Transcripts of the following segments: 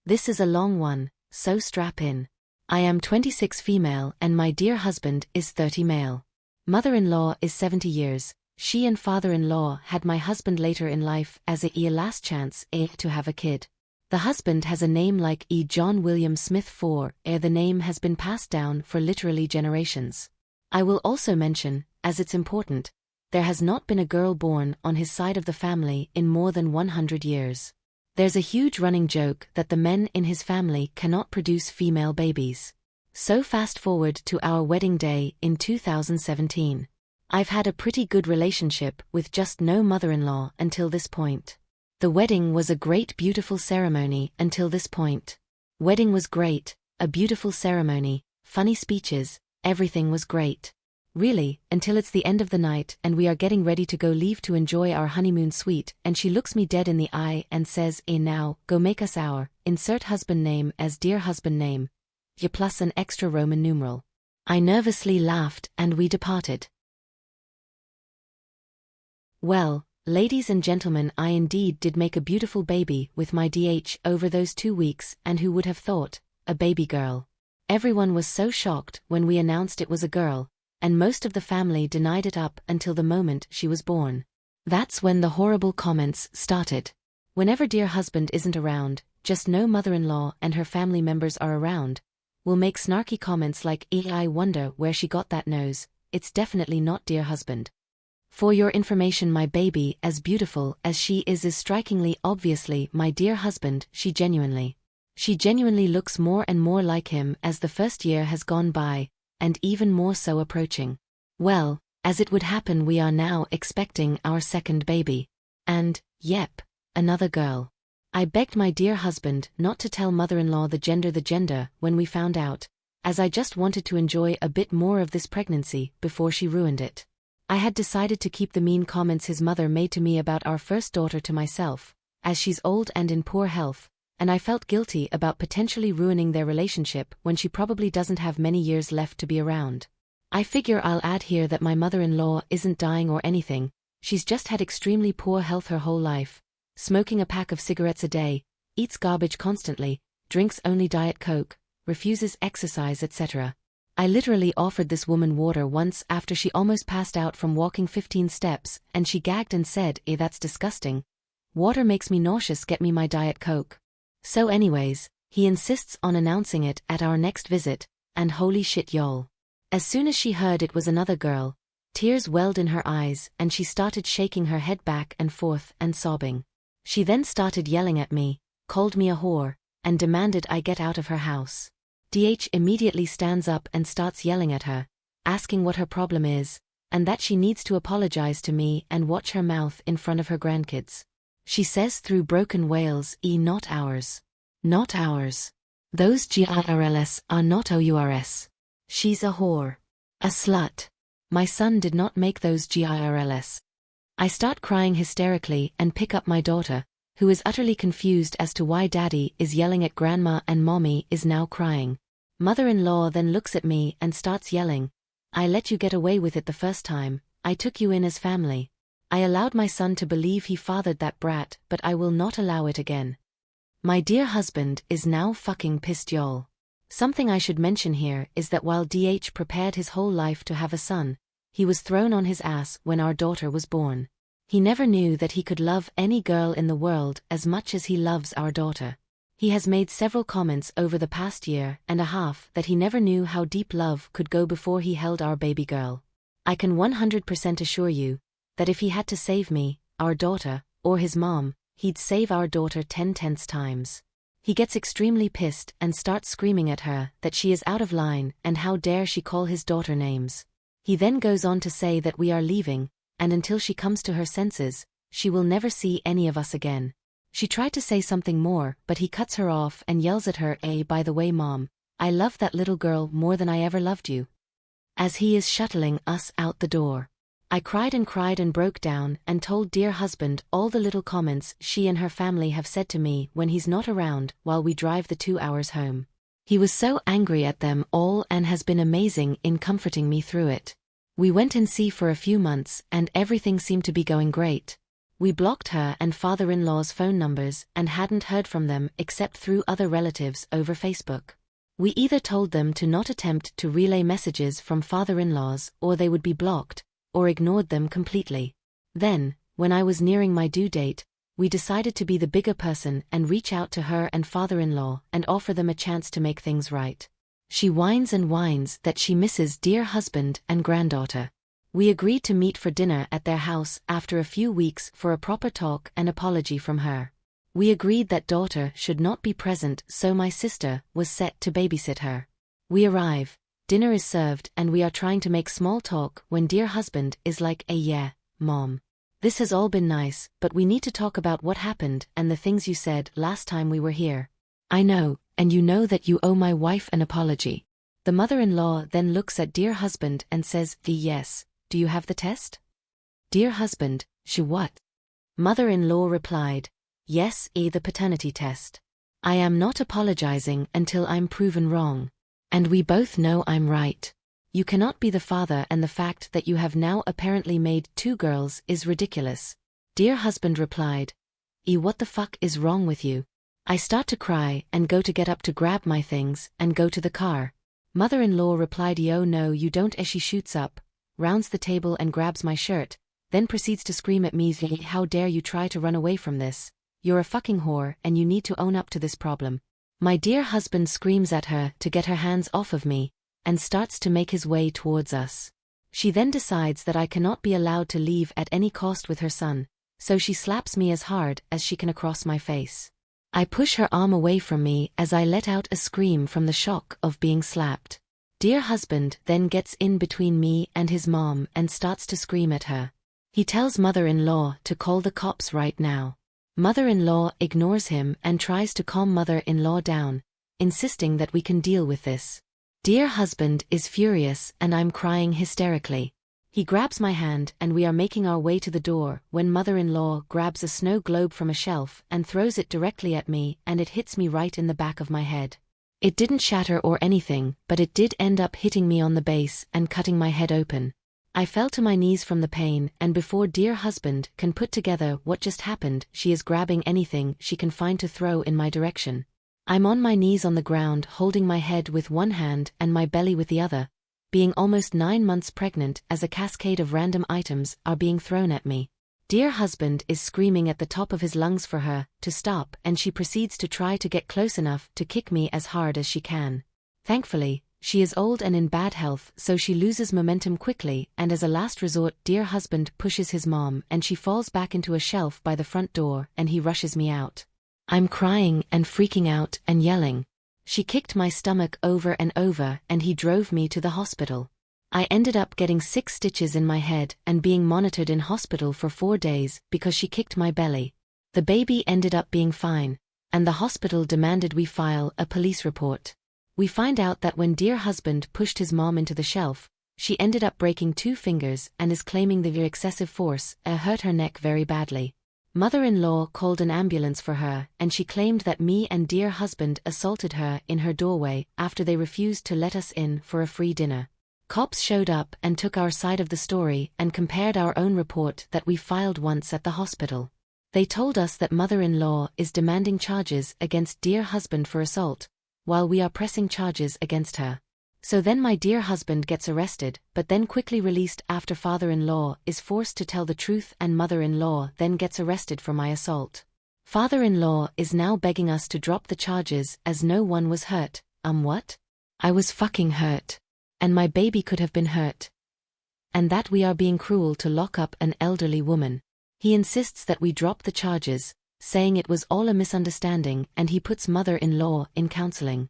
This is a long one, so strap in. I am 26 female and my dear husband is 30 male. Mother-in-law is 70 years. She and father-in-law had my husband later in life as a last chance to have a kid. The husband has a name like John William Smith for the name has been passed down for literally generations. I will also mention, as it's important, there has not been a girl born on his side of the family in more than 100 years. There's a huge running joke that the men in his family cannot produce female babies. So fast forward to our wedding day in 2017. I've had a pretty good relationship with just no mother-in-law until this point. The wedding was a great beautiful ceremony until this point. Wedding was great, a beautiful ceremony, funny speeches, everything was great. Really, until it's the end of the night and we are getting ready to go leave to enjoy our honeymoon suite and she looks me dead in the eye and says, now, go make us our, insert husband name as dear husband name, plus an extra Roman numeral. I nervously laughed and we departed. Well, ladies and gentlemen, I indeed did make a beautiful baby with my DH over those 2 weeks, and who would have thought, a baby girl. Everyone was so shocked when we announced it was a girl, and most of the family denied it up until the moment she was born. That's when the horrible comments started. Whenever dear husband isn't around, just no mother-in-law and her family members are around, we'll make snarky comments like, I wonder where she got that nose, it's definitely not dear husband. For your information, my baby, as beautiful as she is strikingly obviously my dear husband. She genuinely looks more and more like him as the first year has gone by, and even more so approaching. Well, as it would happen, we are now expecting our second baby. And, yep, another girl. I begged my dear husband not to tell mother-in-law the gender when we found out, as I just wanted to enjoy a bit more of this pregnancy before she ruined it. I had decided to keep the mean comments his mother made to me about our first daughter to myself, as she's old and in poor health, and I felt guilty about potentially ruining their relationship when she probably doesn't have many years left to be around. I figure I'll add here that my mother-in-law isn't dying or anything, she's just had extremely poor health her whole life, smoking a pack of cigarettes a day, eats garbage constantly, drinks only Diet Coke, refuses exercise, etc. I literally offered this woman water once after she almost passed out from walking 15 steps, and she gagged and said, that's disgusting. Water makes me nauseous, get me my Diet Coke. So anyways, he insists on announcing it at our next visit, and holy shit y'all. As soon as she heard it was another girl, tears welled in her eyes and she started shaking her head back and forth and sobbing. She then started yelling at me, called me a whore, and demanded I get out of her house. DH immediately stands up and starts yelling at her, asking what her problem is, and that she needs to apologize to me and watch her mouth in front of her grandkids. She says through broken wails, not ours. Not ours. Those GIRLS are not OURS. She's a whore. A slut. My son did not make those GIRLS. I start crying hysterically and pick up my daughter, who is utterly confused as to why daddy is yelling at grandma and mommy is now crying. Mother-in-law then looks at me and starts yelling, I let you get away with it the first time, I took you in as family. I allowed my son to believe he fathered that brat, but I will not allow it again. My dear husband is now fucking pissed y'all. Something I should mention here is that while DH prepared his whole life to have a son, he was thrown on his ass when our daughter was born. He never knew that he could love any girl in the world as much as he loves our daughter. He has made several comments over the past year and a half that he never knew how deep love could go before he held our baby girl. I can 100% assure you that if he had to save me, our daughter, or his mom, he'd save our daughter 10 times. He gets extremely pissed and starts screaming at her that she is out of line and how dare she call his daughter names. He then goes on to say that we are leaving, and until she comes to her senses, she will never see any of us again. She tried to say something more, but he cuts her off and yells at her, by the way mom, I love that little girl more than I ever loved you. As he is shuttling us out the door. I cried and broke down and told dear husband all the little comments she and her family have said to me when he's not around while we drive the 2 hours home. He was so angry at them all and has been amazing in comforting me through it. We went in sea for a few months and everything seemed to be going great. We blocked her and father-in-law's phone numbers and hadn't heard from them except through other relatives over Facebook. We either told them to not attempt to relay messages from father-in-laws or they would be blocked, or ignored them completely. Then, when I was nearing my due date, we decided to be the bigger person and reach out to her and father-in-law and offer them a chance to make things right. She whines and whines that she misses dear husband and granddaughter. We agreed to meet for dinner at their house after a few weeks for a proper talk and apology from her. We agreed that daughter should not be present, so my sister was set to babysit her. We arrive, dinner is served and we are trying to make small talk when dear husband is like, yeah, mom. This has all been nice, but we need to talk about what happened and the things you said last time we were here. I know, and you know that you owe my wife an apology. The mother-in-law then looks at dear husband and says, yes, do you have the test? Dear husband, she what? Mother-in-law replied, yes, the paternity test. I am not apologizing until I'm proven wrong. And we both know I'm right. You cannot be the father and the fact that you have now apparently made 2 girls is ridiculous. Dear husband replied, what the fuck is wrong with you? I start to cry and go to get up to grab my things and go to the car. Mother-in-law replied, yo no you don't. As she shoots up, rounds the table and grabs my shirt, then proceeds to scream at me, how dare you try to run away from this? You're a fucking whore and you need to own up to this problem. My dear husband screams at her to get her hands off of me, and starts to make his way towards us. She then decides that I cannot be allowed to leave at any cost with her son, so she slaps me as hard as she can across my face. I push her arm away from me as I let out a scream from the shock of being slapped. Dear husband then gets in between me and his mom and starts to scream at her. He tells mother-in-law to call the cops right now. Mother-in-law ignores him and tries to calm mother-in-law down, insisting that we can deal with this. Dear husband is furious and I'm crying hysterically. He grabs my hand and we are making our way to the door when mother-in-law grabs a snow globe from a shelf and throws it directly at me and it hits me right in the back of my head. It didn't shatter or anything, but it did end up hitting me on the base and cutting my head open. I fell to my knees from the pain and before dear husband can put together what just happened, she is grabbing anything she can find to throw in my direction. I'm on my knees on the ground holding my head with one hand and my belly with the other, being almost 9 months pregnant as a cascade of random items are being thrown at me. Dear husband is screaming at the top of his lungs for her to stop and she proceeds to try to get close enough to kick me as hard as she can. Thankfully, she is old and in bad health so she loses momentum quickly and as a last resort dear husband pushes his mom and she falls back into a shelf by the front door and he rushes me out. I'm crying and freaking out and yelling. She kicked my stomach over and over and he drove me to the hospital. I ended up getting 6 stitches in my head and being monitored in hospital for 4 days because she kicked my belly. The baby ended up being fine, and the hospital demanded we file a police report. We find out that when dear husband pushed his mom into the shelf, she ended up breaking 2 fingers and is claiming the excessive force hurt her neck very badly. Mother-in-law called an ambulance for her and she claimed that me and dear husband assaulted her in her doorway after they refused to let us in for a free dinner. Cops showed up and took our side of the story and compared our own report that we filed once at the hospital. They told us that mother-in-law is demanding charges against dear husband for assault, while we are pressing charges against her. So then my dear husband gets arrested, but then quickly released after father-in-law is forced to tell the truth and mother-in-law then gets arrested for my assault. Father-in-law is now begging us to drop the charges as no one was hurt. What? I was fucking hurt. And my baby could have been hurt. And that we are being cruel to lock up an elderly woman. He insists that we drop the charges, saying it was all a misunderstanding and he puts mother-in-law in counseling.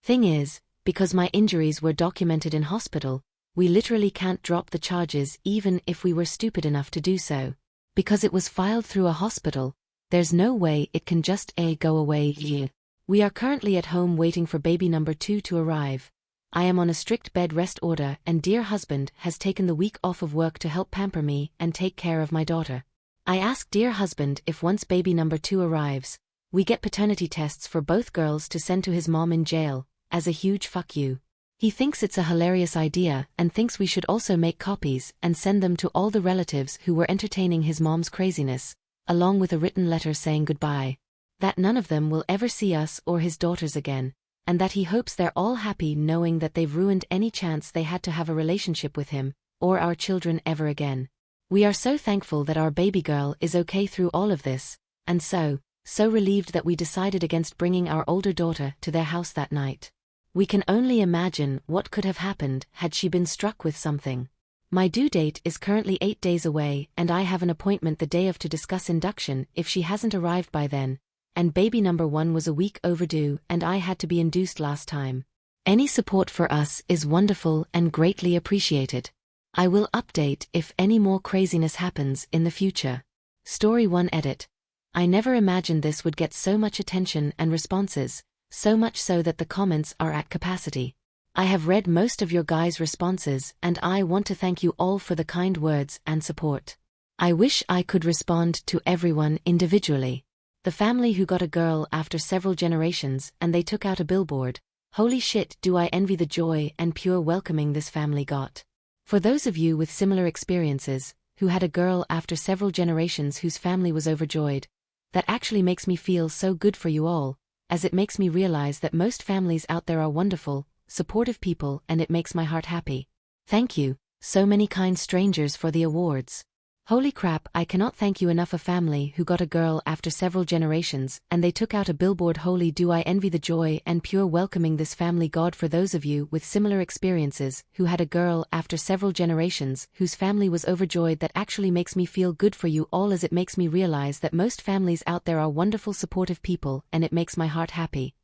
Thing is, because my injuries were documented in hospital, we literally can't drop the charges even if we were stupid enough to do so. Because it was filed through a hospital, there's no way it can just go away. We are currently at home waiting for baby number 2 to arrive. I am on a strict bed rest order and dear husband has taken the week off of work to help pamper me and take care of my daughter. I ask dear husband if once baby number 2 arrives, we get paternity tests for both girls to send to his mom in jail, as a huge fuck you. He thinks it's a hilarious idea and thinks we should also make copies and send them to all the relatives who were entertaining his mom's craziness, along with a written letter saying goodbye. That none of them will ever see us or his daughters again, and that he hopes they're all happy knowing that they've ruined any chance they had to have a relationship with him, or our children ever again. We are so thankful that our baby girl is okay through all of this, and so relieved that we decided against bringing our older daughter to their house that night. We can only imagine what could have happened had she been struck with something. My due date is currently 8 days away, and I have an appointment the day of to discuss induction if she hasn't arrived by then, and baby number 1 was a week overdue and I had to be induced last time. Any support for us is wonderful and greatly appreciated. I will update if any more craziness happens in the future. Story 1 Edit. I never imagined this would get so much attention and responses, so much so that the comments are at capacity. I have read most of your guys' responses and I want to thank you all for the kind words and support. I wish I could respond to everyone individually. The family who got a girl after several generations and they took out a billboard. Holy shit, do I envy the joy and pure welcoming this family got. For those of you with similar experiences, who had a girl after several generations whose family was overjoyed, that actually makes me feel so good for you all, as it makes me realize that most families out there are wonderful, supportive people, and it makes my heart happy. Thank you, so many kind strangers, for the awards. Holy crap, I cannot thank you enough. A family who got a girl after several generations and they took out a billboard. Holy do I envy the joy and pure welcoming this family God. For those of you with similar experiences who had a girl after several generations whose family was overjoyed, that actually makes me feel good for you all, as it makes me realize that most families out there are wonderful, supportive people, and it makes my heart happy.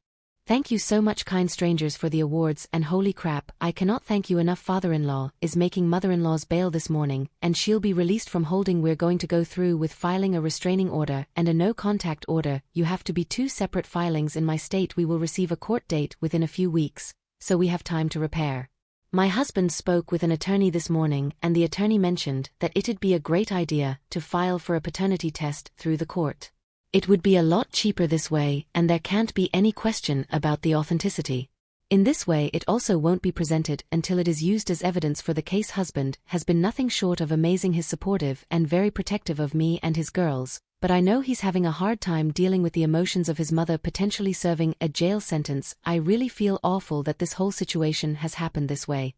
Thank you so much, kind strangers, for the awards. And holy crap, I cannot thank you enough. Father-in-law is making mother-in-law's bail this morning, and she'll be released from holding. We're going to go through with filing a restraining order and a no-contact order. You have to be 2 separate filings in my state. We will receive a court date within a few weeks, so we have time to repair. My husband spoke with an attorney this morning, and the attorney mentioned that it'd be a great idea to file for a paternity test through the court. It would be a lot cheaper this way, and there can't be any question about the authenticity. In this way it also won't be presented until it is used as evidence for the case. Husband has been nothing short of amazing. He's supportive and very protective of me and his girls, but I know he's having a hard time dealing with the emotions of his mother potentially serving a jail sentence. I really feel awful that this whole situation has happened this way.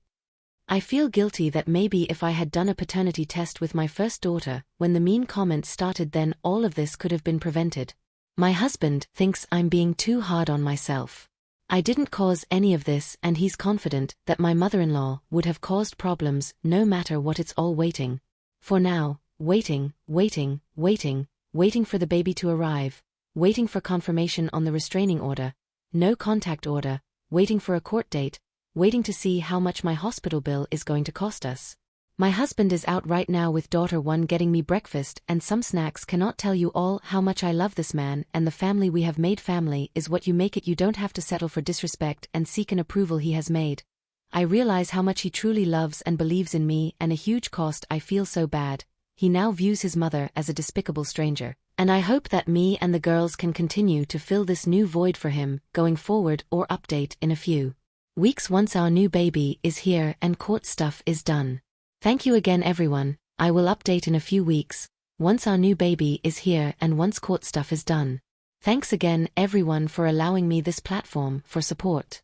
I feel guilty that maybe if I had done a paternity test with my first daughter when the mean comments started, then all of this could have been prevented. My husband thinks I'm being too hard on myself. I didn't cause any of this, and he's confident that my mother-in-law would have caused problems no matter what. It's all waiting. For now, waiting for the baby to arrive, waiting for confirmation on the restraining order, no contact order, waiting for a court date, waiting to see how much my hospital bill is going to cost us. My husband is out right now with daughter 1 getting me breakfast and some snacks. Cannot tell you all how much I love this man and the family we have made. Family is what you make it. You don't have to settle for disrespect and seek an approval he has made. I realize how much he truly loves and believes in me, and a huge cost. I feel so bad. He now views his mother as a despicable stranger, and I hope that me and the girls can continue to fill this new void for him going forward, or update in a few weeks once our new baby is here and court stuff is done. Thank you again everyone. I will update in a few weeks once our new baby is here and once court stuff is done. Thanks again everyone for allowing me this platform for support.